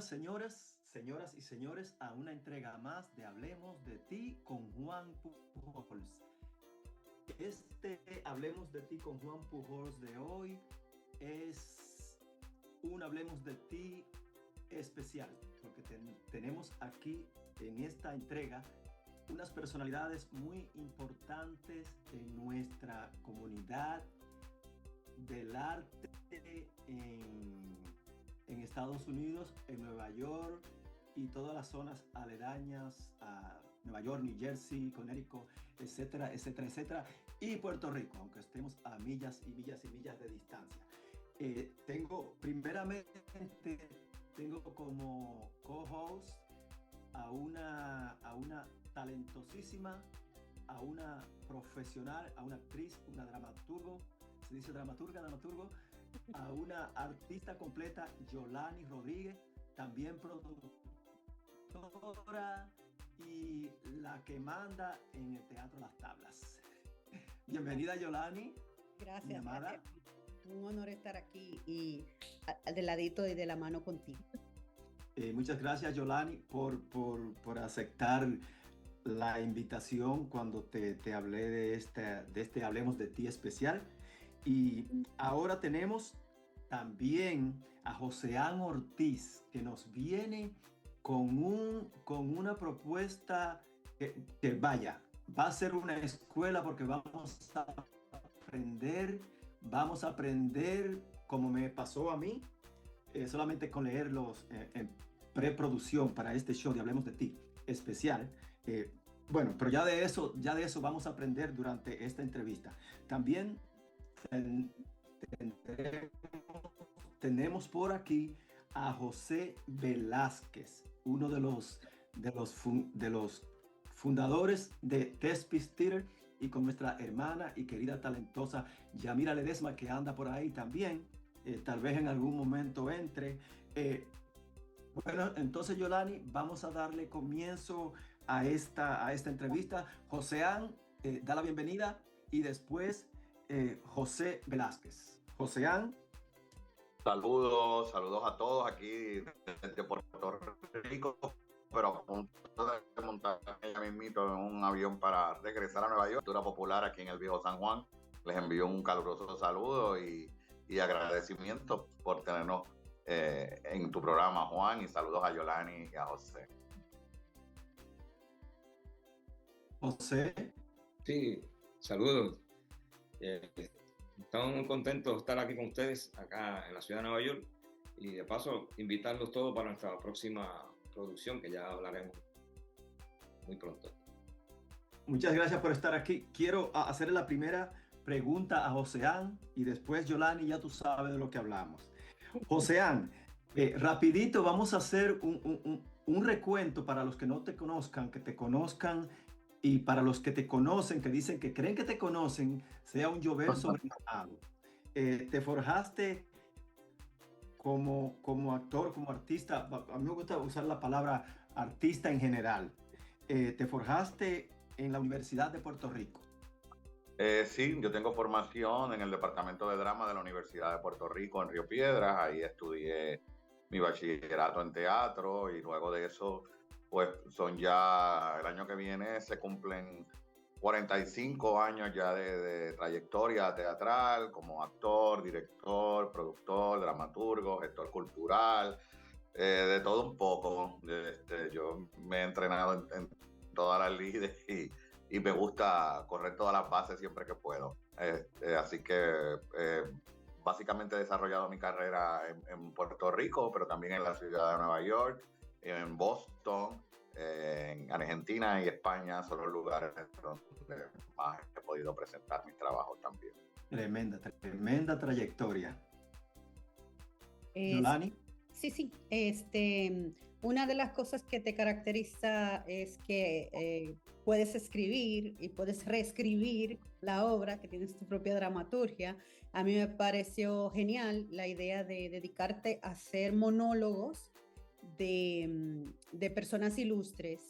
señoras y señores, a una entrega más de Hablemos de Ti con Juan Pujols. Hablemos de Ti con Juan Pujols de hoy es un Hablemos de Ti especial, porque tenemos aquí en esta entrega unas personalidades muy importantes en nuestra comunidad del arte en Estados Unidos, en Nueva York y todas las zonas aledañas a Nueva York, New Jersey, Connecticut, etcétera, etcétera, etcétera, y Puerto Rico, aunque estemos a millas y millas y millas de distancia. Tengo como co-host a una talentosísima, a una profesional, a una actriz, una dramaturgo, se dice dramaturgo, a una artista completa, Yolani Rodríguez, también productora y la que manda en el Teatro Las Tablas. Bienvenida, Yolani. Gracias, amada. Un honor estar aquí y del ladito y de la mano contigo. Muchas gracias, Yolani, por aceptar la invitación cuando te hablé de este Hablemos de Ti especial. Y ahora tenemos también a Joseán Ortiz, que nos viene con una propuesta que va a ser una escuela, porque vamos a aprender como me pasó a mí, solamente con leerlos en preproducción para este show de Hablemos de Ti especial. Bueno, pero ya de eso vamos a aprender durante esta entrevista. También tenemos por aquí a José Velázquez, uno de los fundadores de Thespis Theater, y con nuestra hermana y querida talentosa Yamira Ledesma, que anda por ahí también, tal vez en algún momento entre. Bueno, entonces, Yolani, vamos a darle comienzo a esta entrevista. Joseán, da la bienvenida, y después José Velázquez. Joseán. Saludos a todos aquí desde Puerto Rico, pero a punto de montar ya mismito en un avión para regresar a Nueva York, cultura popular aquí en el viejo San Juan. Les envío un caluroso saludo y agradecimiento por tenernos en tu programa, Juan, y saludos a Yolani y a José. José. Sí, saludos. Estamos muy contentos de estar aquí con ustedes, acá en la ciudad de Nueva York, y de paso invitarlos todos para nuestra próxima producción, que ya hablaremos muy pronto. Muchas gracias por estar aquí. Quiero hacerle la primera pregunta a Joseán, y después, Yolani, ya tú sabes de lo que hablamos. Joseán, rapidito vamos a hacer un recuento para los que no te conozcan, que te conozcan, y para los que te conocen, que dicen que creen que te conocen, sea un llover sobre mojado. Te forjaste como actor, como artista. A mí me gusta usar la palabra artista en general. Te forjaste en la Universidad de Puerto Rico. Sí, yo tengo formación en el Departamento de Drama de la Universidad de Puerto Rico en Río Piedras. Ahí estudié mi bachillerato en teatro, y luego de eso, pues el año que viene se cumplen 45 años ya de trayectoria teatral como actor, director, productor, dramaturgo, gestor cultural, de todo un poco. Yo me he entrenado en todas las lides y me gusta correr todas las bases siempre que puedo. Así que básicamente he desarrollado mi carrera en Puerto Rico, pero también en la ciudad de Nueva York, en Boston, en Argentina y España. Son los lugares donde más he podido presentar mis trabajos también. Tremenda trayectoria. Yolani. Sí. Una de las cosas que te caracteriza es que puedes escribir y puedes reescribir la obra, que tienes tu propia dramaturgia. A mí me pareció genial la idea de dedicarte a hacer monólogos de personas ilustres,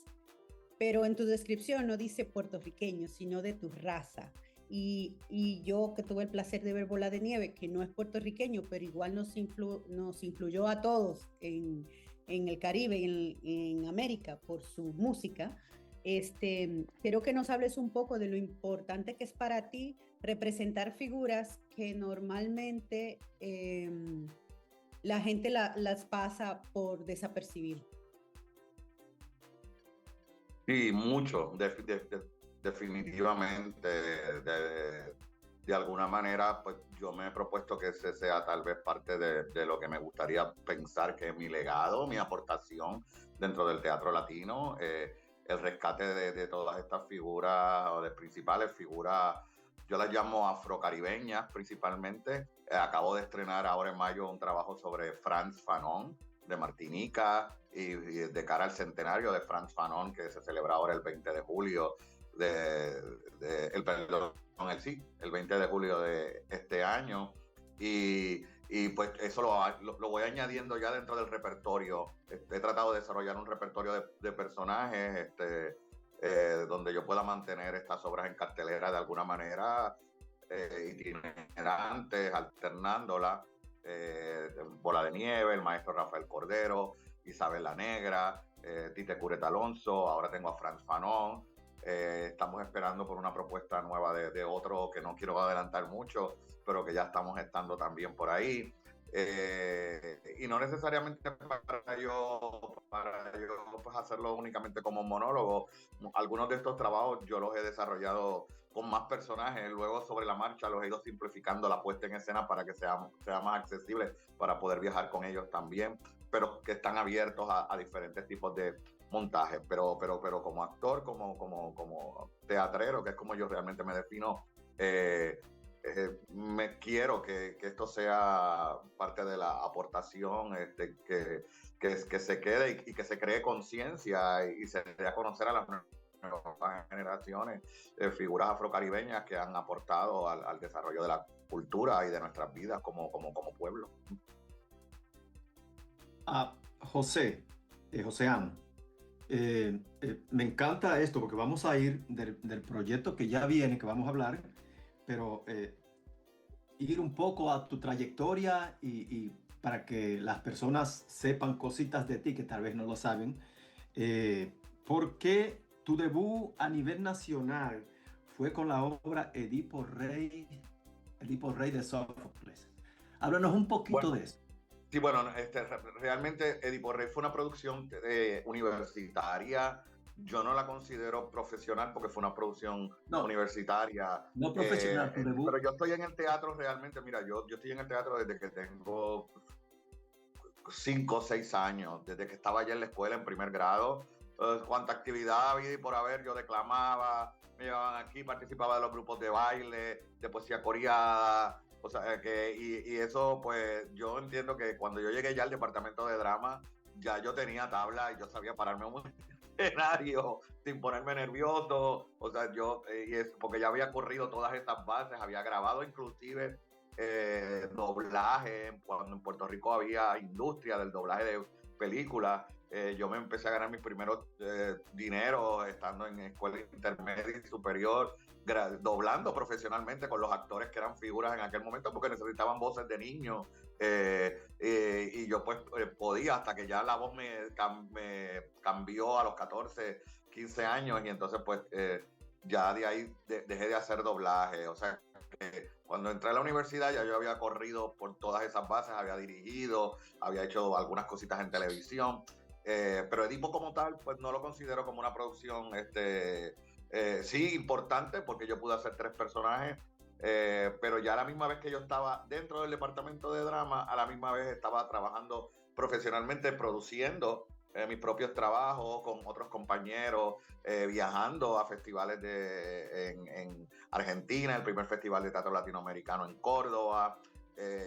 pero en tu descripción no dice puertorriqueño, sino de tu raza. Y yo, que tuve el placer de ver Bola de Nieve, que no es puertorriqueño, pero igual nos influyó a todos en en el Caribe y en América por su música. Quiero que nos hables un poco de lo importante que es para ti representar figuras que normalmente la gente las pasa por desapercibido. Sí, mucho, definitivamente. De alguna manera, pues yo me he propuesto que ese sea tal vez parte de lo que me gustaría pensar que es mi legado, mi aportación dentro del teatro latino, el rescate de todas estas figuras, o de principales figuras, yo las llamo afrocaribeñas principalmente. Acabo de estrenar ahora en mayo un trabajo sobre Frantz Fanon, de Martinica, y de cara al centenario de Frantz Fanon, que se celebra ahora el 20 de julio, el 20 de julio de este año. Y pues eso lo voy añadiendo ya dentro del repertorio. He tratado de desarrollar un repertorio de personajes donde yo pueda mantener estas obras en cartelera de alguna manera, itinerantes, alternándolas. Bola de Nieve, el maestro Rafael Cordero, Isabel la Negra, Tite Curet Alonso, ahora tengo a Frantz Fanon. Estamos esperando por una propuesta nueva de otro que no quiero adelantar mucho, pero que ya estamos estando también por ahí. Y no necesariamente para yo pues hacerlo únicamente como monólogo. Algunos de estos trabajos yo los he desarrollado con más personajes, luego sobre la marcha los he ido simplificando la puesta en escena para que sea más accesible, para poder viajar con ellos también, pero que están abiertos a diferentes tipos de montajes, pero como actor, como teatrero, que es como yo realmente me defino, me quiero que esto sea parte de la aportación, que se quede y que se cree conciencia y se dé a conocer a las nuevas generaciones, figuras afrocaribeñas que han aportado al desarrollo de la cultura y de nuestras vidas como pueblo. Josean, me encanta esto porque vamos a ir del proyecto que ya viene, que vamos a hablar, pero ir un poco a tu trayectoria y para que las personas sepan cositas de ti que tal vez no lo saben. ¿Por qué tu debut a nivel nacional fue con la obra Edipo Rey de Sófocles? Háblanos un poquito de eso. Sí, bueno, realmente Edipo Rey fue una producción universitaria. Yo no la considero profesional porque fue una producción universitaria. No profesional, tu debut. Pero yo estoy en el teatro realmente, mira, yo estoy en el teatro desde que tengo 5 o 6 años, desde que estaba allá en la escuela en primer grado. Cuánta actividad había y por haber, yo declamaba, me llevaban aquí, participaba de los grupos de baile, de poesía coreana. O sea, y eso, pues, yo entiendo que cuando yo llegué ya al departamento de drama, ya yo tenía tabla y yo sabía pararme en un escenario sin ponerme nervioso. O sea, porque ya había corrido todas estas bases, había grabado inclusive doblaje, cuando en Puerto Rico había industria del doblaje de películas. Yo me empecé a ganar mis primeros dineros estando en escuela intermedia y superior, doblando profesionalmente con los actores que eran figuras en aquel momento porque necesitaban voces de niños, y yo pues podía, hasta que ya la voz me cambió a los 14, 15 años, y entonces pues ya de ahí dejé de hacer doblaje. O sea, cuando entré a la universidad ya yo había corrido por todas esas bases, había dirigido, había hecho algunas cositas en televisión, pero Edipo como tal pues no lo considero como una producción sí importante, porque yo pude hacer 3 personajes, pero ya a la misma vez que yo estaba dentro del departamento de drama, a la misma vez estaba trabajando profesionalmente, produciendo mis propios trabajos con otros compañeros, viajando a festivales en Argentina, el primer festival de teatro latinoamericano en Córdoba,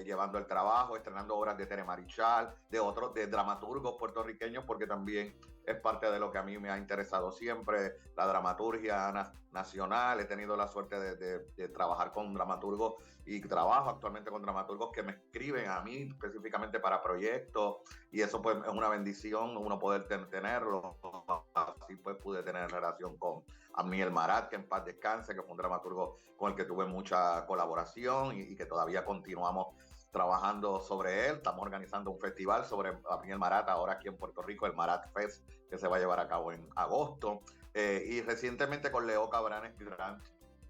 llevando el trabajo, estrenando obras de Tere Marichal, de dramaturgos puertorriqueños, porque también es parte de lo que a mí me ha interesado siempre, la dramaturgia nacional. He tenido la suerte de trabajar con dramaturgos y trabajo actualmente con dramaturgos que me escriben a mí específicamente para proyectos, y eso pues es una bendición uno poder tenerlo. Así pues pude tener relación con Amniel Marat, que en paz descanse, que fue un dramaturgo con el que tuve mucha colaboración y que todavía continuamos trabajando sobre él. Estamos organizando un festival sobre el Marat ahora aquí en Puerto Rico, el Marat Fest, que se va a llevar a cabo en agosto. Y recientemente con Leo Cabranes Grant,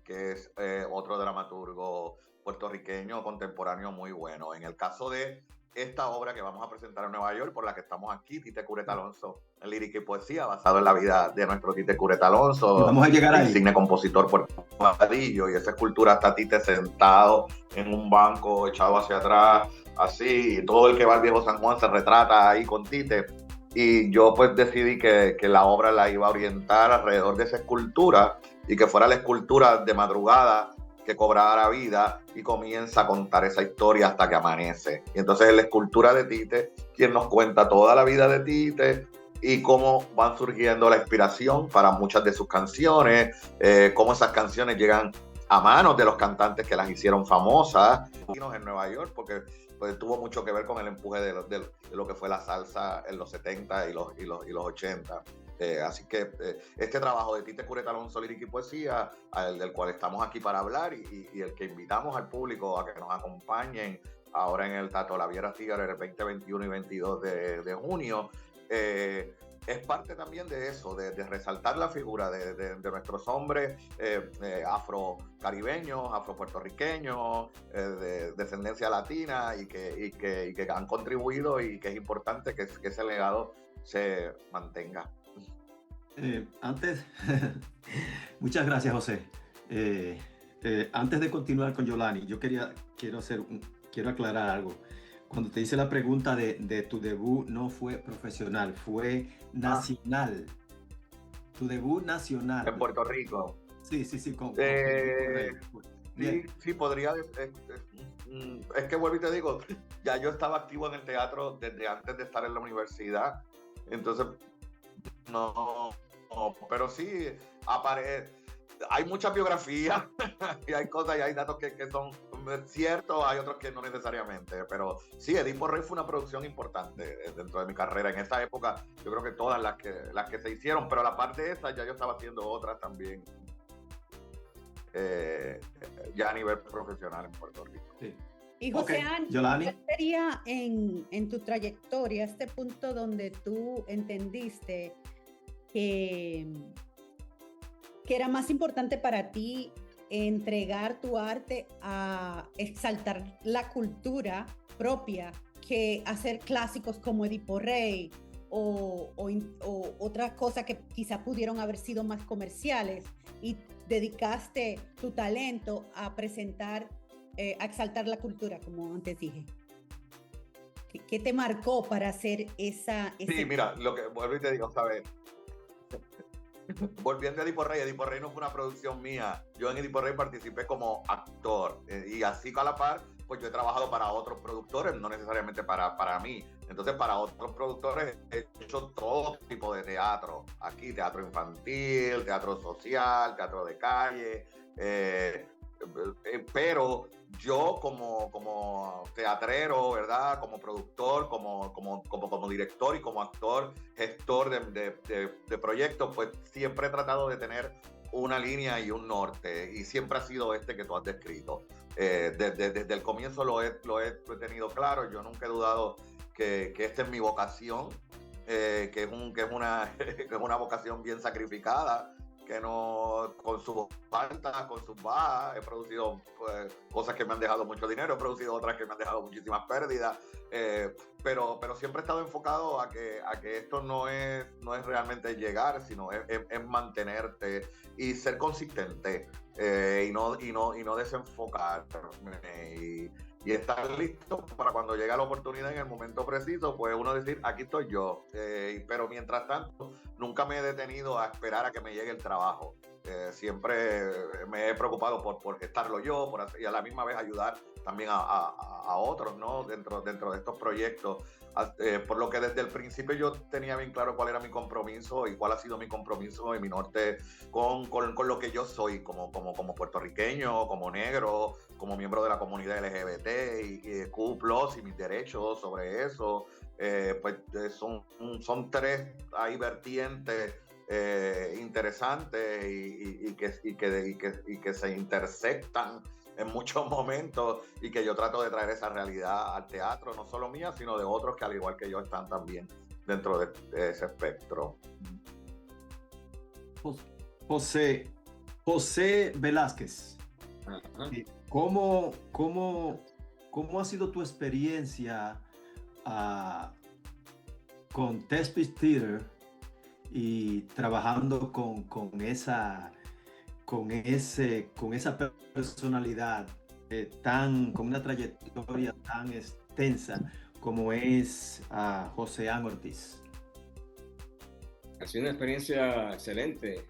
que es otro dramaturgo puertorriqueño contemporáneo muy bueno. En el caso de esta obra que vamos a presentar en Nueva York, por la que estamos aquí, Tite Curet Alonso, en lírica y poesía, basado en la vida de nuestro Tite Curet Alonso, y vamos a llegar ahí. Insigne compositor puertorriqueño, y esa escultura está Tite sentado en un banco, echado hacia atrás, así, y todo el que va al Viejo San Juan se retrata ahí con Tite. Y yo pues decidí que la obra la iba a orientar alrededor de esa escultura, y que fuera la escultura de madrugada que cobrara vida y comienza a contar esa historia hasta que amanece. Y entonces es la escultura de Tite quien nos cuenta toda la vida de Tite y cómo van surgiendo la inspiración para muchas de sus canciones, cómo esas canciones llegan a manos de los cantantes que las hicieron famosas en Nueva York, porque pues, tuvo mucho que ver con el empuje de lo que fue la salsa en los 70 y los 80. Así que este trabajo de Tite Curet Alonso, lírica y poesía, del cual estamos aquí para hablar, y el que invitamos al público a que nos acompañen ahora en el Tato Laviera Theater el 20, 21 y 22 de junio, es parte también de eso, de resaltar la figura de nuestros hombres afrocaribeños, afropuertorriqueños, de descendencia latina, y que han contribuido, y que es importante que ese legado se mantenga. Muchas gracias, José. Antes de continuar con Yolani, yo quiero aclarar algo. Cuando te hice la pregunta de tu debut, no fue profesional, fue nacional. Tu debut nacional. En Puerto Rico. Sí. Sí, podría. Es que vuelvo y te digo, ya yo estaba activo en el teatro desde antes de estar en la universidad. Entonces, no, pero sí, hay muchas biografías y hay cosas y hay datos que son ciertos, hay otros que no necesariamente, pero sí, Edipo Rey fue una producción importante dentro de mi carrera. En esa época yo creo que todas las que se hicieron, pero la parte de esa ya yo estaba haciendo otras también, ya a nivel profesional en Puerto Rico. Sí. Y José, Yolani, ¿cuál sería en tu trayectoria este punto donde tú entendiste que era más importante para ti entregar tu arte a exaltar la cultura propia que hacer clásicos como Edipo Rey o otras cosas que quizás pudieron haber sido más comerciales, y dedicaste tu talento a presentar, a exaltar la cultura, como antes dije? ¿Qué te marcó para hacer esa? Sí, mira, lo que vuelvo y te digo, ¿sabes? Volviendo a Edipo Rey no fue una producción mía. Yo en Edipo Rey participé como actor, y así a la par, pues yo he trabajado para otros productores, no necesariamente para mí. Entonces, para otros productores he hecho todo tipo de teatro. Aquí, teatro infantil, teatro social, teatro de calle, pero yo como teatrero, ¿verdad? Como productor, como director y como actor, gestor de proyectos, pues siempre he tratado de tener una línea y un norte, y siempre ha sido este que tú has descrito. Desde el comienzo lo he tenido claro. Yo nunca he dudado que esta es mi vocación, que es una vocación bien sacrificada, que no, con sus altas, con sus bajas. He producido cosas que me han dejado mucho dinero, he producido otras que me han dejado muchísimas pérdidas, pero siempre he estado enfocado a que esto no es realmente llegar, sino es mantenerte y ser consistente, y no desenfocarme, y estar listo para cuando llegue la oportunidad en el momento preciso, pues uno decir, aquí estoy yo. Pero mientras tanto, nunca me he detenido a esperar a que me llegue el trabajo. Siempre me he preocupado por gestarlo yo, y a la misma vez ayudar también a otros, ¿no? Dentro de estos proyectos. Por lo que desde el principio yo tenía bien claro cuál era mi compromiso y cuál ha sido mi compromiso y mi norte con lo que yo soy como puertorriqueño, como negro, como miembro de la comunidad LGBT y Q+, y mis derechos sobre eso. Pues son tres ahí vertientes interesantes y que se intersectan en muchos momentos y que yo trato de traer esa realidad al teatro, no solo mía, sino de otros que al igual que yo están también dentro de ese espectro. José Velázquez, Ajá. ¿cómo ha sido tu experiencia con Thespian Theater y trabajando con esa personalidad con una trayectoria tan extensa como es Joséan Ortiz? Ha sido una experiencia excelente.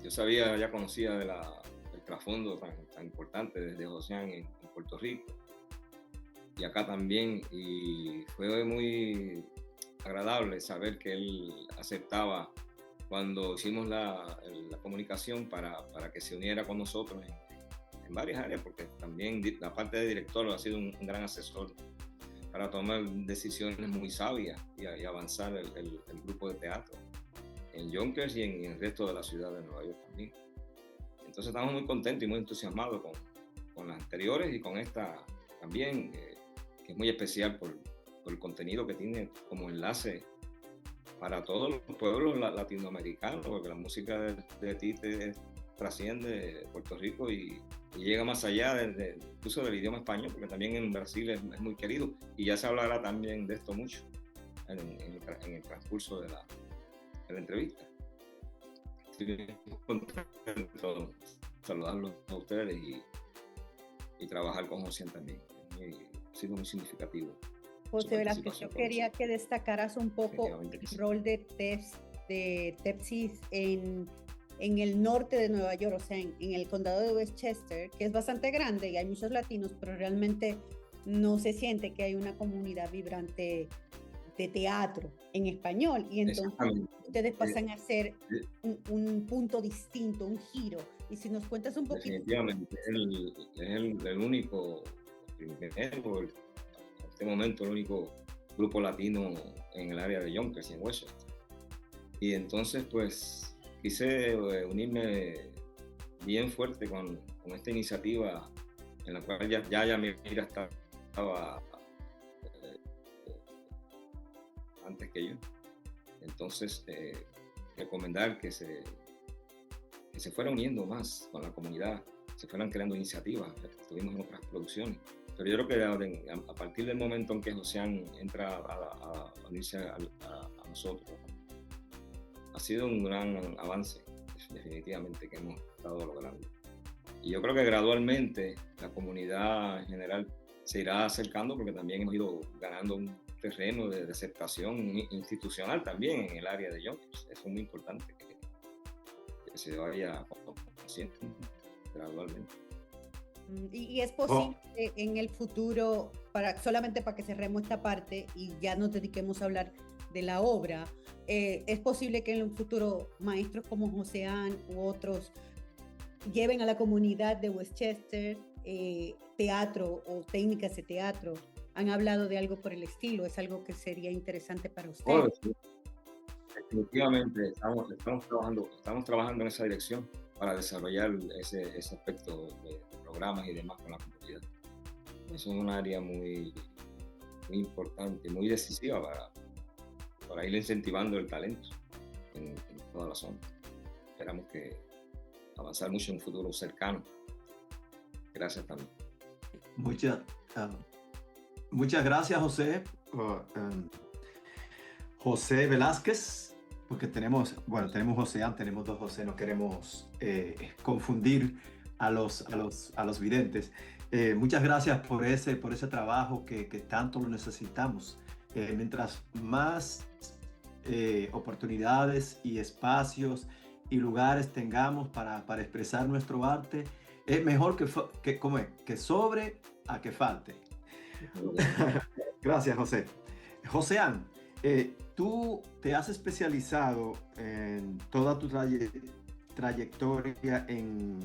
Yo ya conocía del trasfondo tan importante desde Joséan en Puerto Rico y acá también, y fue muy agradable saber que él aceptaba cuando hicimos la comunicación para que se uniera con nosotros en varias áreas, porque también la parte de director ha sido un gran asesor para tomar decisiones muy sabias y avanzar el grupo de teatro en Yonkers y en el resto de la ciudad de Nueva York también. Entonces estamos muy contentos y muy entusiasmados con las anteriores y con esta también, que es muy especial por el contenido que tiene como enlace para todos los pueblos latinoamericanos, porque la música de Tite trasciende Puerto Rico y llega más allá incluso del idioma español, porque también en Brasil es muy querido, y ya se hablará también de esto mucho en el transcurso de la entrevista. Estoy contento de saludarlos a ustedes y trabajar con Joséan también. Ha sido muy significativo. José Velázquez, yo quería que destacaras un poco el rol de Tepsis en el norte de Nueva York, o sea, en el condado de Westchester, que es bastante grande y hay muchos latinos, pero realmente no se siente que hay una comunidad vibrante de teatro en español, y entonces ustedes pasan a ser un punto distinto, un giro. Y si nos cuentas un poquito. Definitivamente, es el único, primero, en este momento, el único grupo latino en el área de Yonkers y en Westchester. Y entonces, pues, quise unirme bien fuerte con esta iniciativa en la cual ya Mira estaba antes que yo. Entonces, recomendar que se fuera uniendo más con la comunidad, se fueran creando iniciativas. Estuvimos en otras producciones, pero yo creo que a partir del momento en que Joséan entra a unirse a nosotros, ha sido un gran avance, definitivamente, que hemos estado logrando. Y yo creo que gradualmente la comunidad en general se irá acercando, porque también hemos ido ganando un terreno de aceptación institucional también en el área de Yonkers. Eso es muy importante, que se vaya conociendo gradualmente. Y es posible en el futuro, solamente para que cerremos esta parte y ya nos dediquemos a hablar de la obra, es posible que en un futuro maestros como Joséan u otros lleven a la comunidad de Westchester teatro o técnicas de teatro. ¿Han hablado de algo por el estilo? ¿Es algo que sería interesante para ustedes? Sí. Definitivamente estamos trabajando en esa dirección para desarrollar ese aspecto de programas y demás con la comunidad. Eso es un área muy importante, muy decisiva para ir incentivando el talento en toda la zona. Esperamos que avanzar mucho en un futuro cercano. Gracias también. Muchas gracias, José. José Velázquez, porque tenemos Joséan, tenemos dos José, no queremos confundir a los videntes. Muchas gracias por ese trabajo que tanto lo necesitamos. Mientras más oportunidades y espacios y lugares tengamos para expresar nuestro arte, es mejor que sobre a que falte. Gracias, José. Joséan, tú te has especializado en toda tu trayectoria en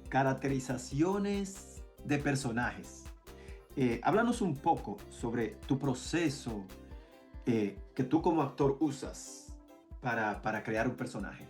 caracterizaciones de personajes. Háblanos un poco sobre tu proceso que tú como actor usas para crear un personaje.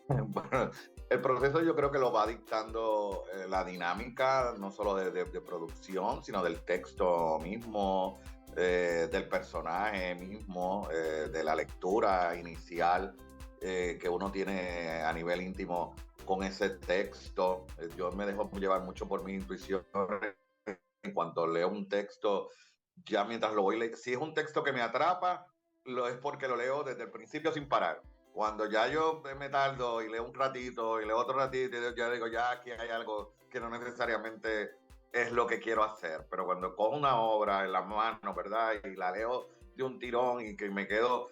Bueno, El proceso yo creo que lo va dictando la dinámica, no solo de producción, sino del texto mismo, del personaje mismo, de la lectura inicial que uno tiene a nivel íntimo con ese texto. Yo me dejo llevar mucho por mi intuición en cuanto leo un texto, ya mientras lo voy leyendo. Si es un texto que me atrapa, es porque lo leo desde el principio sin parar. Cuando ya yo me tardo y leo un ratito y leo otro ratito, ya digo, ya aquí hay algo que no necesariamente es lo que quiero hacer. Pero cuando cojo una obra en las manos, ¿verdad? Y la leo de un tirón y que me quedo,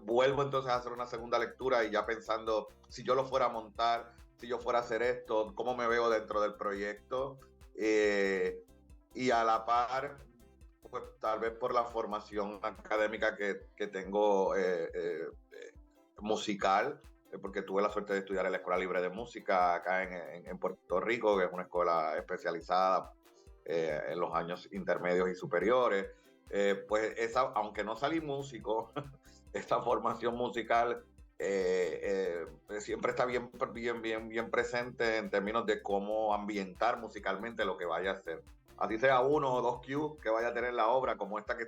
vuelvo entonces a hacer una segunda lectura y ya pensando, si yo lo fuera a montar, si yo fuera a hacer esto, cómo me veo dentro del proyecto. Y a la par, pues tal vez por la formación académica que tengo musical, porque tuve la suerte de estudiar en la Escuela Libre de Música acá en Puerto Rico, que es una escuela especializada en los años intermedios y superiores. Pues esa, aunque no salí músico, esta formación musical siempre está bien presente en términos de cómo ambientar musicalmente lo que vaya a hacer. Así sea 1 o 2 cues que vaya a tener la obra, como esta que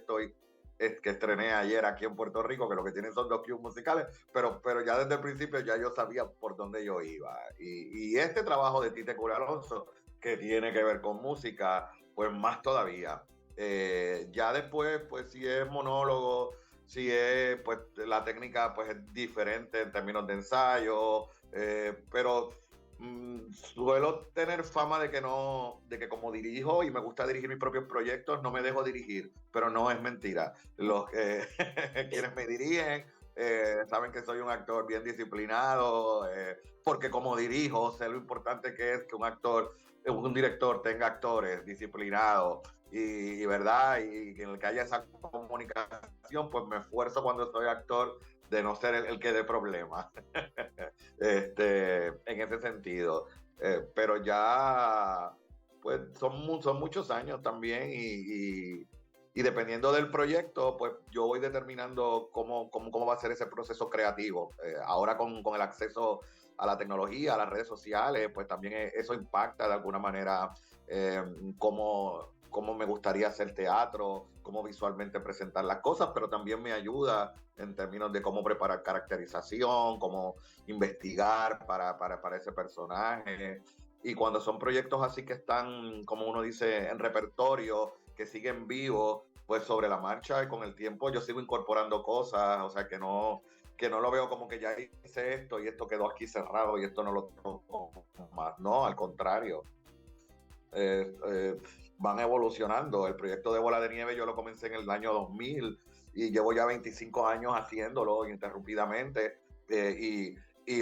estrené ayer aquí en Puerto Rico, que lo que tienen son 2 cues musicales, pero ya desde el principio ya yo sabía por dónde yo iba. Y este trabajo de Tite Cure Alonso, que tiene que ver con música, pues más todavía. Ya después, pues si es monólogo, si es, pues la técnica pues es diferente en términos de ensayo, pero suelo tener fama de que como dirijo y me gusta dirigir mis propios proyectos, no me dejo dirigir, pero no es mentira. Los que quienes me dirigen saben que soy un actor bien disciplinado, porque como dirijo sé lo importante que es que un director tenga actores disciplinados y verdad, y en el que haya esa comunicación, pues me esfuerzo cuando soy actor de no ser el que dé problemas. En ese sentido. Pero ya, pues son muchos años también y dependiendo del proyecto, pues yo voy determinando cómo va a ser ese proceso creativo. Ahora con el acceso a la tecnología, a las redes sociales, pues también eso impacta de alguna manera cómo me gustaría hacer teatro, cómo visualmente presentar las cosas, pero también me ayuda en términos de cómo preparar caracterización, cómo investigar para ese personaje. Y cuando son proyectos así que están, como uno dice, en repertorio, que siguen vivos, pues sobre la marcha y con el tiempo yo sigo incorporando cosas, o sea que no lo veo como que ya hice esto y esto quedó aquí cerrado y esto no lo toco más. No, al contrario. Van evolucionando. El proyecto de Bola de Nieve yo lo comencé en el año 2000 y llevo ya 25 años haciéndolo ininterrumpidamente. Y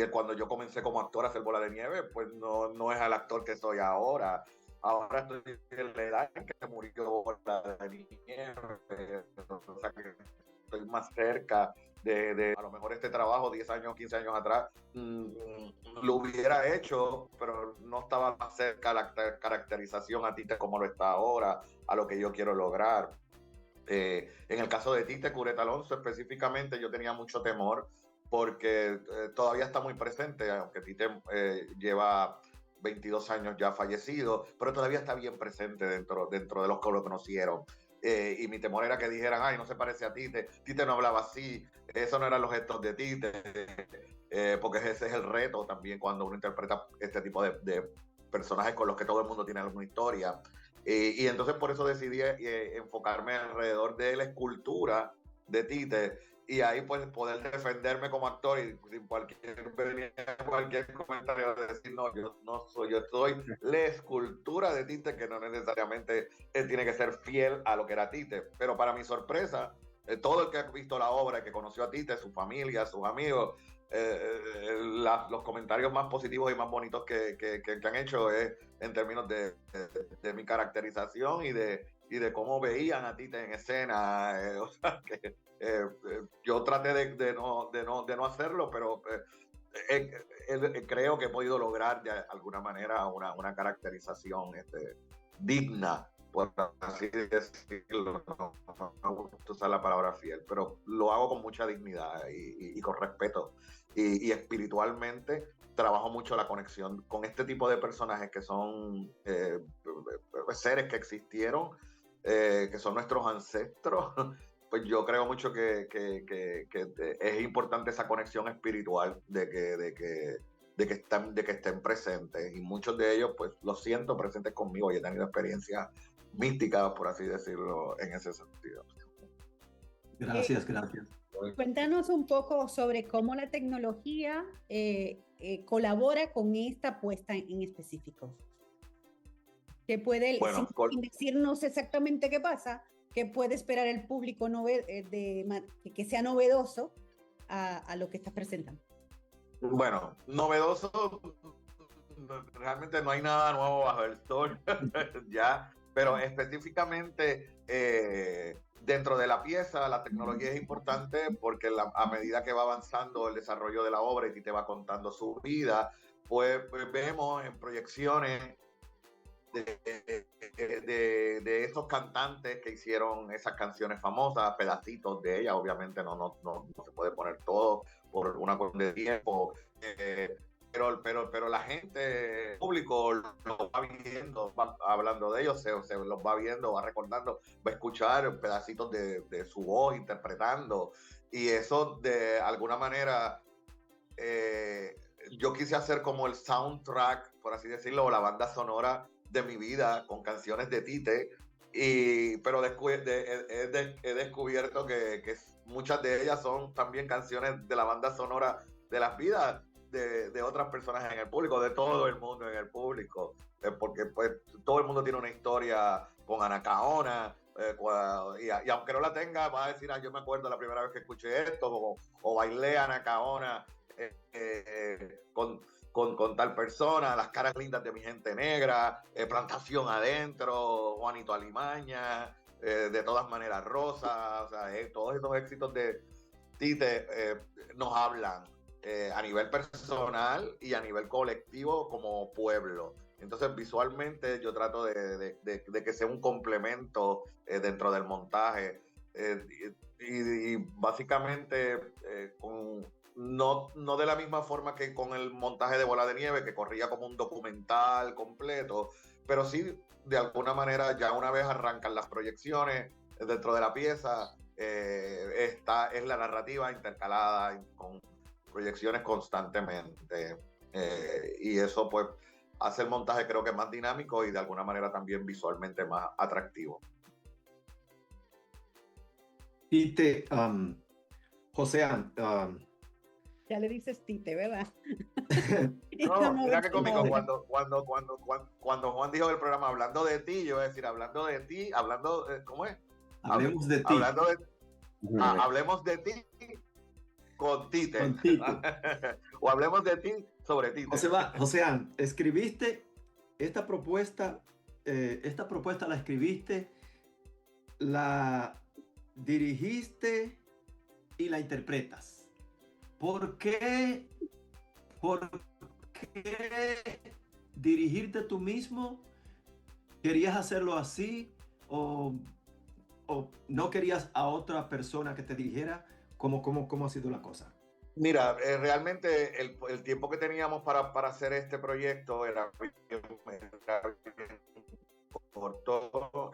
cuando yo comencé como actor a hacer Bola de Nieve, pues no es el actor que soy ahora. Ahora estoy en la edad en que murió Bola de Nieve. O sea que estoy más cerca de a lo mejor este trabajo 10 años, 15 años atrás lo hubiera hecho, pero no estaba más cerca la caracterización a Tite como lo está ahora, a lo que yo quiero lograr. En el caso de Tite Cure Alonso específicamente, yo tenía mucho temor porque todavía está muy presente, aunque Tite lleva 22 años ya fallecido, pero todavía está bien presente dentro de los que lo conocieron. Y mi temor era que dijeran, ay, no se parece a Tite, Tite no hablaba así, eso no eran los gestos de Tite, porque ese es el reto también cuando uno interpreta este tipo de personajes con los que todo el mundo tiene alguna historia. Y entonces por eso decidí enfocarme alrededor de la escultura de Tite y ahí pues poder defenderme como actor y sin cualquier comentario de decir no, yo soy la escultura de Tite, que no necesariamente tiene que ser fiel a lo que era Tite, pero para mi sorpresa todo el que ha visto la obra y que conoció a Tite, su familia, sus amigos, los comentarios más positivos y más bonitos que han hecho es en términos de mi caracterización y de cómo veían a Tite en escena. O sea que yo traté de no hacerlo, pero creo que he podido lograr de alguna manera una caracterización digna por así decirlo, no me gusta usar la palabra fiel, pero lo hago con mucha dignidad y con respeto. Y espiritualmente trabajo mucho la conexión con este tipo de personajes que son seres que existieron, que son nuestros ancestros. Pues yo creo mucho que es importante esa conexión espiritual de que estén presentes, y muchos de ellos pues los siento presentes conmigo y he tenido experiencias místicas, por así decirlo, en ese sentido. Gracias, gracias. Cuéntanos un poco sobre cómo la tecnología colabora con esta apuesta en específico. Que puede, Bueno, sin decirnos exactamente qué pasa, que puede esperar el público que sea novedoso a lo que estás presentando. Bueno, novedoso, realmente no hay nada nuevo bajo el sol, ya, pero específicamente dentro de la pieza la tecnología es importante porque a medida que va avanzando el desarrollo de la obra y te va contando su vida, pues vemos en proyecciones de esos cantantes que hicieron esas canciones famosas, pedacitos de ellas, obviamente no se puede poner todo por una cuestión de tiempo, pero la gente, el público lo va viendo, va hablando de ellos, se los va viendo, va recordando, va a escuchar pedacitos de su voz interpretando, y eso de alguna manera yo quise hacer como el soundtrack, por así decirlo, o la banda sonora de mi vida con canciones de Tite, pero he descubierto que muchas de ellas son también canciones de la banda sonora de las vidas de otras personas en el público, de todo el mundo en el público, porque pues todo el mundo tiene una historia con Anacaona, y aunque no la tenga, va a decir, yo me acuerdo la primera vez que escuché esto, o bailé Anacaona con tal persona, Las caras lindas de mi gente negra, Plantación adentro, Juanito Alimaña, De todas maneras Rosa, o sea, todos esos éxitos de Tite nos hablan a nivel personal y a nivel colectivo como pueblo. Entonces visualmente yo trato de que sea un complemento dentro del montaje, y básicamente no de la misma forma que con el montaje de Bola de Nieve, que corría como un documental completo, pero sí de alguna manera ya una vez arrancan las proyecciones dentro de la pieza, es la narrativa intercalada con proyecciones constantemente, y eso pues hace el montaje creo que más dinámico y de alguna manera también visualmente más atractivo. Tite, José, ya le dices Tite, ¿verdad? No, mira qué cómico, cuando Juan dijo el programa hablando de ti, yo voy a decir hablando de ti, ¿cómo es? Hablemos de ti. Hablemos de ti con Tite. Con Tite. O hablemos de ti sobre Tite. José, escribiste esta propuesta la escribiste, la dirigiste y la interpretas. ¿Por qué dirigirte tú mismo? ¿Querías hacerlo así o no querías a otra persona que te dirigiera? ¿Cómo ha sido la cosa? Mira, realmente el tiempo que teníamos para hacer este proyecto era corto,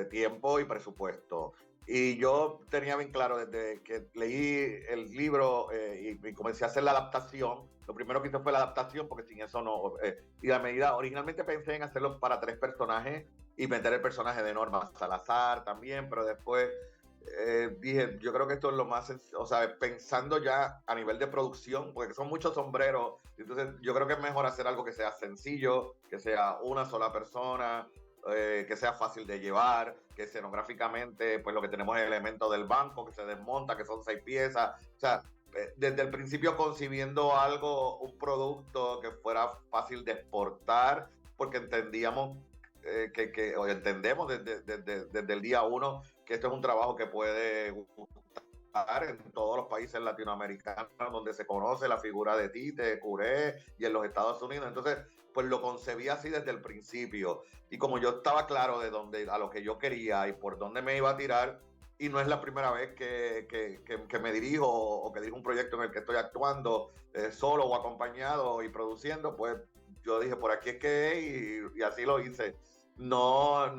tiempo y presupuesto. Y yo tenía bien claro desde que leí el libro y comencé a hacer la adaptación. Lo primero que hice fue la adaptación, porque sin eso no. Y a medida, originalmente pensé en hacerlo para 3 personajes y meter el personaje de Norma Salazar también, pero después dije, yo creo que esto es lo más sencillo, o sea, pensando ya a nivel de producción, porque son muchos sombreros, entonces yo creo que es mejor hacer algo que sea sencillo, que sea una sola persona, que sea fácil de llevar, que escenográficamente, pues lo que tenemos es el elemento del banco que se desmonta, que son 6 piezas, o sea, desde el principio concibiendo algo, un producto que fuera fácil de exportar, porque entendíamos o entendemos desde el día 1 que esto es un trabajo que puede gustar en todos los países latinoamericanos donde se conoce la figura de Tite, Curé y en los Estados Unidos. Entonces, pues lo concebí así desde el principio. Y como yo estaba claro de dónde, a lo que yo quería y por dónde me iba a tirar, y no es la primera vez que me dirijo o que dirijo un proyecto en el que estoy actuando solo o acompañado y produciendo, pues yo dije, por aquí es que es, y así lo hice. No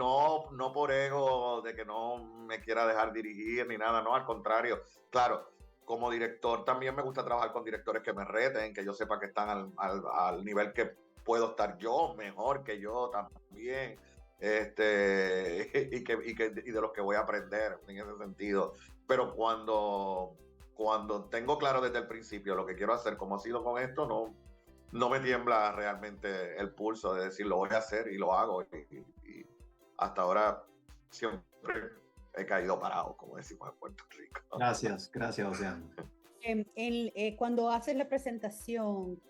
por ego de que no me quiera dejar dirigir ni nada, no, al contrario. Claro, como director también me gusta trabajar con directores que me reten, que yo sepa que están al nivel que puedo estar yo, mejor que yo también, y de los que voy a aprender en ese sentido. Pero cuando tengo claro desde el principio lo que quiero hacer, como ha sido con esto, no me tiembla realmente el pulso de decir lo voy a hacer y lo hago. Y hasta ahora siempre he caído parado, como decimos en Puerto Rico. Gracias, Ocean. Cuando haces la presentación,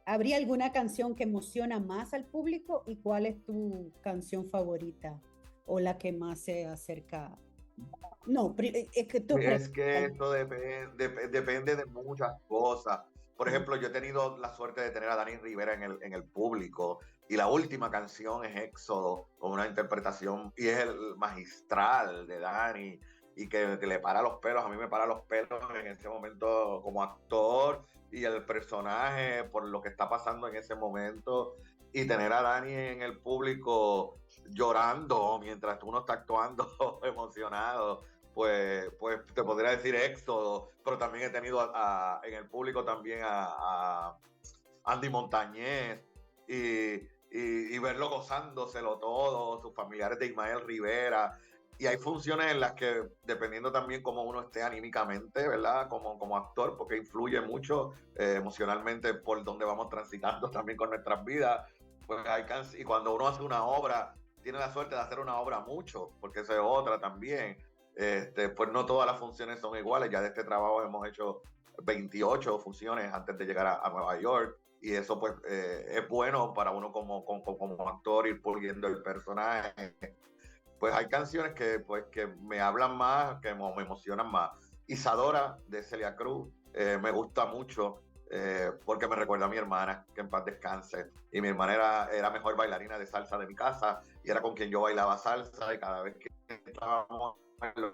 ¿habría alguna canción que emociona más al público y cuál es tu canción favorita o la que más se acerca? No, es que esto depende de muchas cosas. Por ejemplo, yo he tenido la suerte de tener a Dani Rivera en el público, y la última canción es Éxodo, con una interpretación, y es el magistral de Dani, y que le para los pelos, a mí me para los pelos en ese momento como actor, y el personaje por lo que está pasando en ese momento, y tener a Dani en el público llorando mientras uno está actuando emocionado, pues te podría decir Éxodo, pero también he tenido en el público también a Andy Montañez, y verlo gozándoselo todo, sus familiares de Ismael Rivera. Y hay funciones en las que, dependiendo también cómo uno esté anímicamente, ¿verdad? Como actor, porque influye mucho emocionalmente por donde vamos transitando también con nuestras vidas. Pues y cuando uno hace una obra, tiene la suerte de hacer una obra mucho, porque esa es otra también. Pues no todas las funciones son iguales. Ya de este trabajo hemos hecho 28 funciones antes de llegar a Nueva York. Y eso pues es bueno para uno como actor, ir puliendo el personaje. Pues hay canciones que me hablan más, que me emocionan más. Isadora, de Celia Cruz, me gusta mucho porque me recuerda a mi hermana, que en paz descanse. Y mi hermana era mejor bailarina de salsa de mi casa, y era con quien yo bailaba salsa, y cada vez que estábamos en los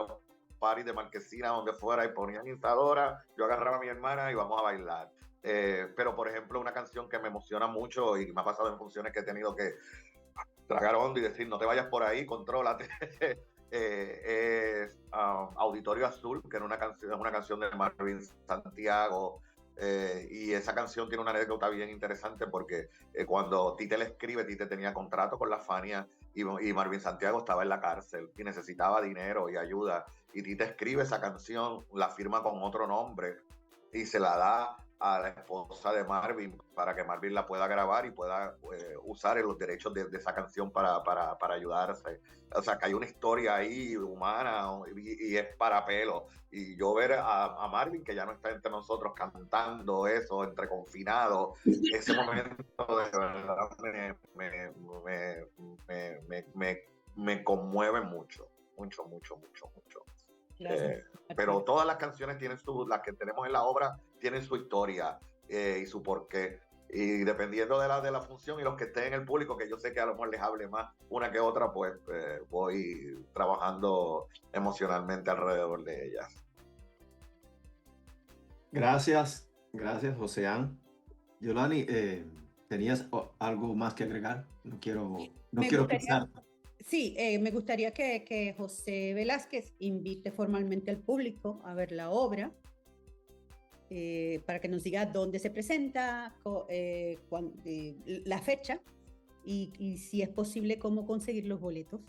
parties de Marquesina, donde fuera, y ponían Isadora, yo agarraba a mi hermana y vamos a bailar. Pero, por ejemplo, una canción que me emociona mucho y me ha pasado en funciones que he tenido que tragar hondo y decir, no te vayas por ahí, contrólate, es Auditorio Azul, que es una canción de Marvin Santiago, y esa canción tiene una anécdota bien interesante porque cuando Tite le escribe, Tite tenía contrato con la Fania, y Marvin Santiago estaba en la cárcel y necesitaba dinero y ayuda, y Tite escribe esa canción, la firma con otro nombre y se la da a la esposa de Marvin para que Marvin la pueda grabar y pueda usar los derechos de esa canción para ayudarse. O sea, que hay una historia ahí humana y es para pelo. Y yo ver a Marvin, que ya no está entre nosotros, cantando eso, entre confinados, ese momento de verdad me conmueve mucho. Pero todas las canciones las que tenemos en la obra tienen su historia y su porqué, y dependiendo de la función y los que estén en el público, que yo sé que a lo mejor les hable más una que otra, pues voy trabajando emocionalmente alrededor de ellas. Gracias, Ocean. Yolani, ¿tenías algo más que agregar? No quiero pensar. Sí, me gustaría que José Velázquez invite formalmente al público a ver la obra, para que nos diga dónde se presenta, la fecha y si es posible, cómo conseguir los boletos.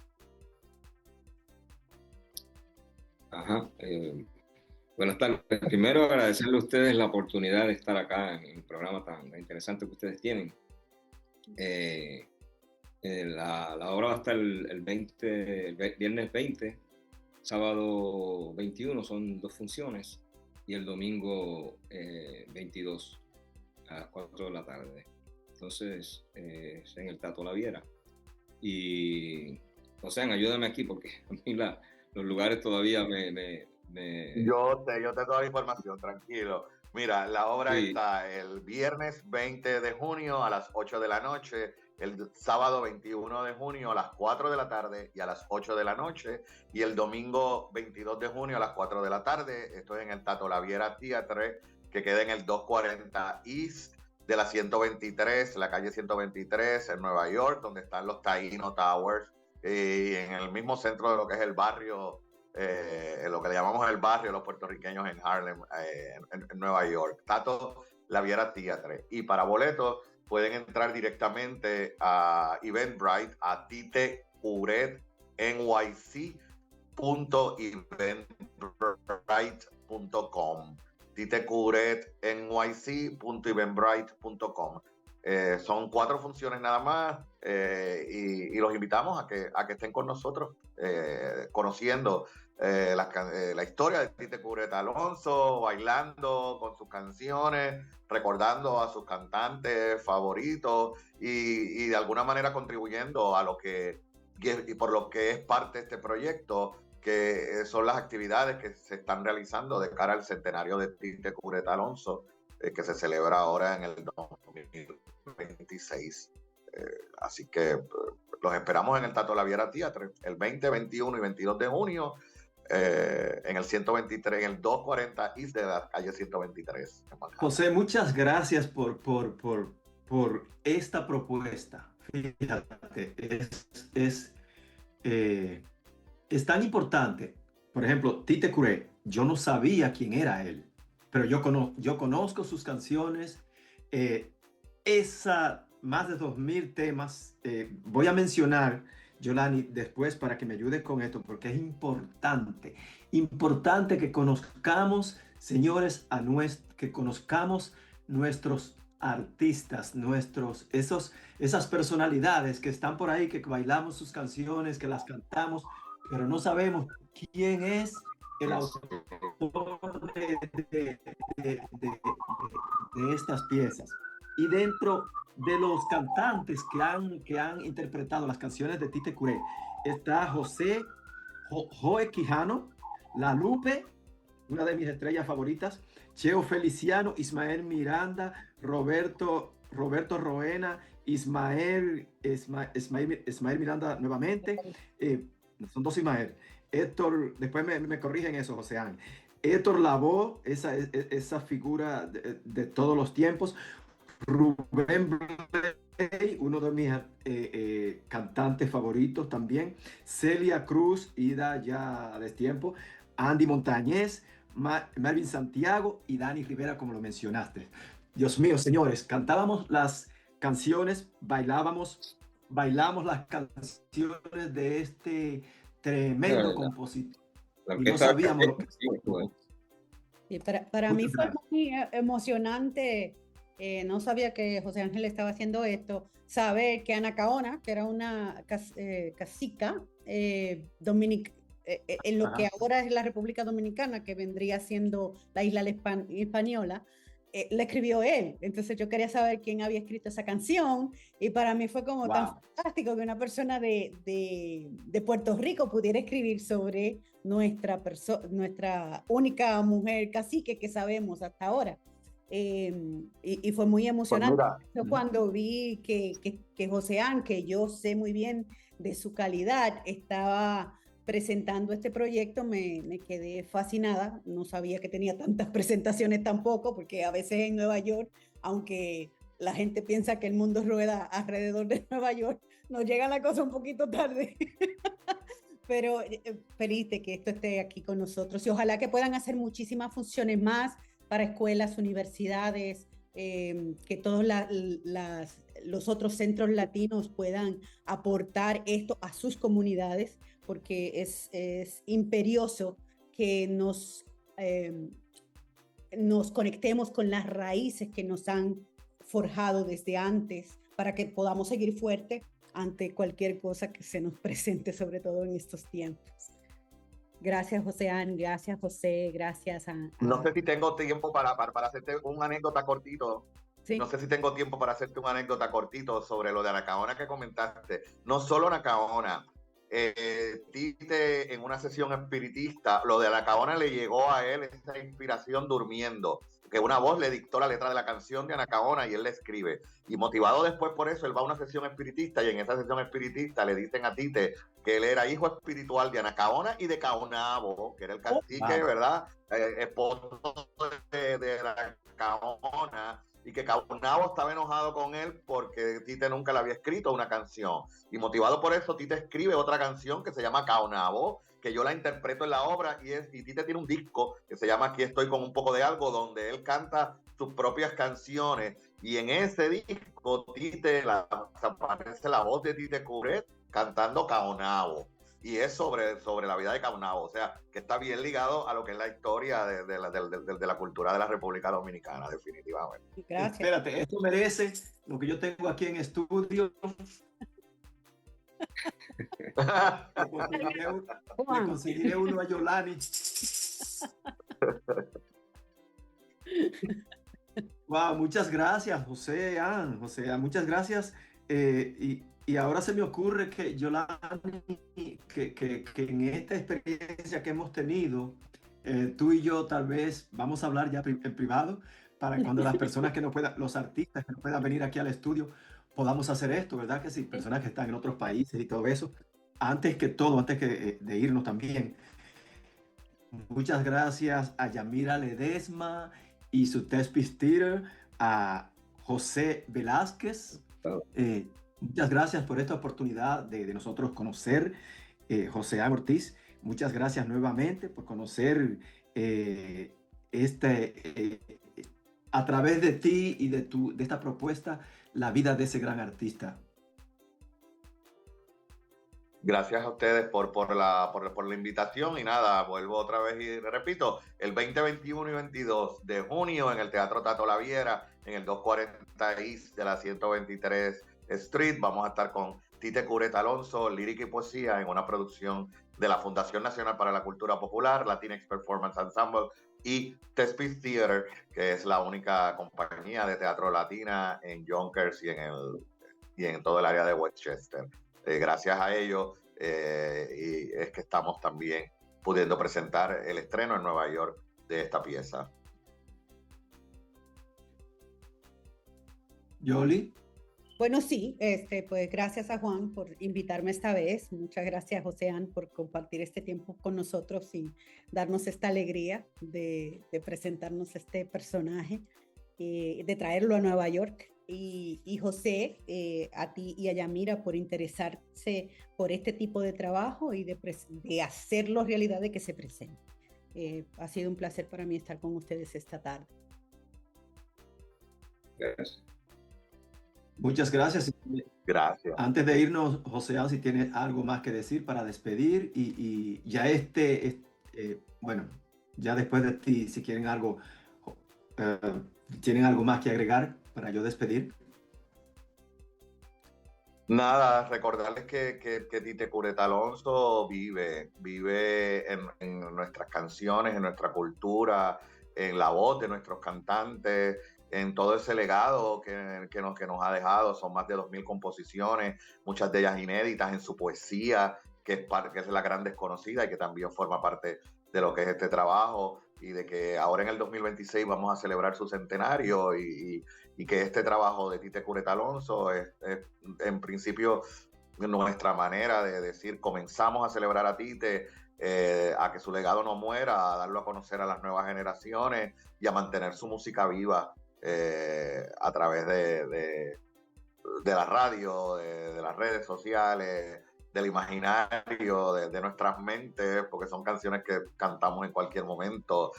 Ajá. Buenas tardes. Primero, agradecerle a ustedes la oportunidad de estar acá en el programa tan interesante que ustedes tienen. La obra va a estar el viernes 20, sábado 21, son 2 funciones, y el domingo 22 a las 4 de la tarde. Entonces, es en el Tato La Viera. Y, o sea, ayúdame aquí porque a mí los lugares todavía Yo te doy toda la información, tranquilo. Mira, la obra Sí. está el viernes 20 de junio a las 8 de la noche, el sábado 21 de junio a las 4 de la tarde y a las 8 de la noche, y el domingo 22 de junio a las 4 de la tarde. Esto es en el Tato Laviera Theatre, que queda en el 240 East de la 123, la calle 123 en Nueva York, donde están los Taino Towers, y en el mismo centro de lo que es el barrio, lo que le llamamos el barrio de los puertorriqueños en Harlem, en Nueva York. Tato Laviera Theatre. Y para boletos pueden entrar directamente a Eventbrite, a titecuret.eventbrite.com. titecuret.nyc.eventbrite.com. Son 4 funciones nada más, y los invitamos a que estén con nosotros, conociendo la historia de Tite Curet Alonso, bailando con sus canciones, recordando a sus cantantes favoritos y de alguna manera contribuyendo a lo que y por lo que es parte de este proyecto, que son las actividades que se están realizando de cara al centenario de Tite Curet Alonso, que se celebra ahora en el 2026. Así que los esperamos en el Tato Laviera Theatre el 20, 21 y 22 de junio, en el 123, en el 240 East de la calle 123. José, muchas gracias por esta propuesta. Fíjate, es tan importante. Por ejemplo, Tite Curet, yo no sabía quién era él, pero yo conozco sus canciones, más de 2000 temas. Voy a mencionar, Yolani, después para que me ayudes con esto, porque es importante que conozcamos, señores, que conozcamos nuestros artistas, esas personalidades que están por ahí, que bailamos sus canciones, que las cantamos, pero no sabemos quién es el autor de estas piezas. Y dentro de los cantantes que han interpretado las canciones de Tite Curet está Joe Quijano, La Lupe, una de mis estrellas favoritas, Cheo Feliciano, Ismael Miranda, Roberto Roena, Ismael Miranda nuevamente, son 2 Ismael, Héctor, después me corrigen eso, José Ángel, Héctor Lavoe, esa figura de todos los tiempos, Rubén Blades, uno de mis cantantes favoritos también, Celia Cruz, ida ya a destiempo, Andy Montañez, Melvin Santiago y Dani Rivera, como lo mencionaste. Dios mío, señores, cantábamos las canciones, bailamos las canciones de este tremendo compositor. Y no sabíamos lo que... Y para mí fue muy emocionante. No sabía que José Ángel estaba haciendo esto. Saber que Ana Caona, que era una cacica dominicana, en lo que ahora es la República Dominicana, que vendría siendo la isla española, la escribió él. Entonces yo quería saber quién había escrito esa canción, y para mí fue como tan fantástico que una persona de Puerto Rico pudiera escribir sobre nuestra única mujer cacique que sabemos hasta ahora. Y fue muy emocionante. Pues cuando vi que José Ángel, que yo sé muy bien de su calidad, estaba presentando este proyecto, me quedé fascinada. No sabía que tenía tantas presentaciones tampoco, porque a veces en Nueva York, aunque la gente piensa que el mundo rueda alrededor de Nueva York, nos llega la cosa un poquito tarde. Pero feliz de que esto esté aquí con nosotros, y ojalá que puedan hacer muchísimas funciones más para escuelas, universidades, que todos los otros centros latinos puedan aportar esto a sus comunidades, porque es imperioso que nos conectemos con las raíces que nos han forjado desde antes, para que podamos seguir fuerte ante cualquier cosa que se nos presente, sobre todo en estos tiempos. Gracias, José Ángel, gracias, José, gracias a... No sé si tengo tiempo para hacerte un anécdota cortito. ¿Sí? No sé si tengo tiempo para hacerte un anécdota cortito sobre lo de Ana Caona que comentaste. No solo Ana Caona, Tite en una sesión espiritista, lo de Anacaona le llegó a él esa inspiración durmiendo, que una voz le dictó la letra de la canción de Anacaona y él le escribe. Y motivado después por eso, él va a una sesión espiritista y en esa sesión espiritista le dicen a Tite que él era hijo espiritual de Anacaona y de Caonabo, que era el cacique, ¿verdad? Esposo de Anacaona, y que Caonabo estaba enojado con él porque Tite nunca le había escrito una canción. Y motivado por eso, Tite escribe otra canción que se llama Caonabo, que yo la interpreto en la obra, y Tite tiene un disco que se llama Aquí estoy con un poco de algo, donde él canta sus propias canciones. Y en ese disco, aparece la voz de Tite Curet cantando Caonabo. Y es sobre la vida de Caonabo, o sea, que está bien ligado a lo que es la historia de la cultura de la República Dominicana, definitivamente. Gracias. Espérate, esto merece lo que yo tengo aquí en estudio. Le conseguiré uno a Yolani. Wow, muchas gracias, José Ann, muchas gracias. Y ahora se me ocurre que Yolani, que en esta experiencia que hemos tenido, tú y yo tal vez vamos a hablar ya en privado, para cuando las personas que no puedan, los artistas que no puedan venir aquí al estudio, podamos hacer esto, ¿verdad? Que sí, personas que están en otros países y todo eso. Antes de irnos también, muchas gracias a Yamira Ledesma y su Tespis Theater, a José Velázquez. Muchas gracias por esta oportunidad de nosotros conocer José Ann Ortiz. Muchas gracias nuevamente por conocer a través de ti y de esta propuesta, la vida de ese gran artista. Gracias a ustedes por la invitación y nada, vuelvo otra vez y repito, el 20, 21 y 22 de junio en el Teatro Tato Laviera, en el 240 East de la 123 Street, vamos a estar con Tite Curet Alonso, lírica y poesía en una producción de la Fundación Nacional para la Cultura Popular, Latinx Performance Ensemble y Tespis Theater, que es la única compañía de teatro latina en Yonkers y en todo el área de Westchester. Gracias a ellos y es que estamos también pudiendo presentar el estreno en Nueva York de esta pieza. Yoli. Bueno, sí, pues gracias a Juan por invitarme esta vez. Muchas gracias, José Ann, por compartir este tiempo con nosotros y darnos esta alegría de presentarnos este personaje, de traerlo a Nueva York. Y José, a ti y a Yamira por interesarse por este tipo de trabajo y de hacerlo realidad, de que se presente. Ha sido un placer para mí estar con ustedes esta tarde. Gracias. Muchas gracias. Gracias. Antes de irnos, José Ann, si tienes algo más que decir para despedir y ya bueno, ya después de ti, si quieren ¿tienen algo más que agregar para yo despedir? Nada, recordarles que Tite Curet Alonso vive en nuestras canciones, en nuestra cultura, en la voz de nuestros cantantes, en todo ese legado que nos ha dejado. Son más de 2,000 composiciones, muchas de ellas inéditas, en su poesía, que es la gran desconocida y que también forma parte de lo que es este trabajo, y de que ahora en el 2026 vamos a celebrar su centenario y que este trabajo de Tite Curet Alonso es en principio nuestra manera de decir, comenzamos a celebrar a Tite, a que su legado no muera, a darlo a conocer a las nuevas generaciones y a mantener su música viva a través de la radio, de las redes sociales, del imaginario, de nuestras mentes, porque son canciones que cantamos en cualquier momento.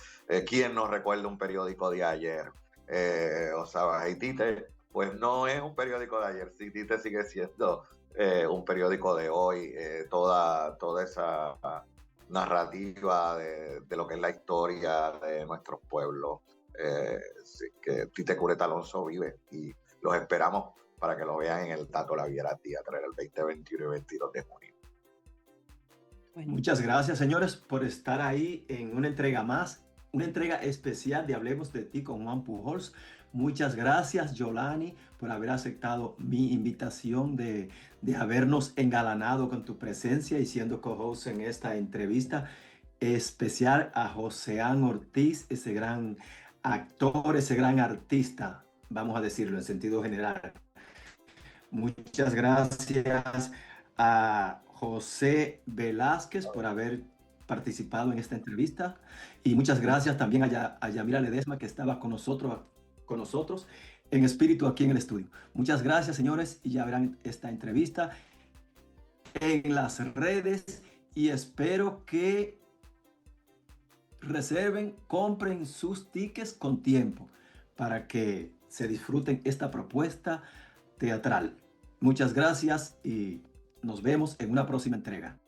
¿Quién nos recuerda un periódico de ayer? Y Tite, pues no es un periódico de ayer, sí, Tite sigue siendo un periódico de hoy, toda esa narrativa de lo que es la historia de nuestros pueblos. Que Tite Curet Alonso vive y los esperamos para que lo vean en el Tato Laviera Theater el 20, 21 y 22 de junio. Bueno. Muchas gracias, señores, por estar ahí en una entrega más, una entrega especial de Hablemos de Ti con Juan Pujols. Muchas gracias, Yolani, por haber aceptado mi invitación de habernos engalanado con tu presencia y siendo co-host en esta entrevista especial a Josean Ortiz, ese gran actor, ese gran artista, vamos a decirlo en sentido general. Muchas gracias a José Velázquez por haber participado en esta entrevista y muchas gracias también a Yamira Ledesma que estaba con nosotros en espíritu aquí en el estudio. Muchas gracias, señores, y ya verán esta entrevista en las redes y espero que reserven, compren sus tickets con tiempo para que se disfruten esta propuesta teatral. Muchas gracias y nos vemos en una próxima entrega.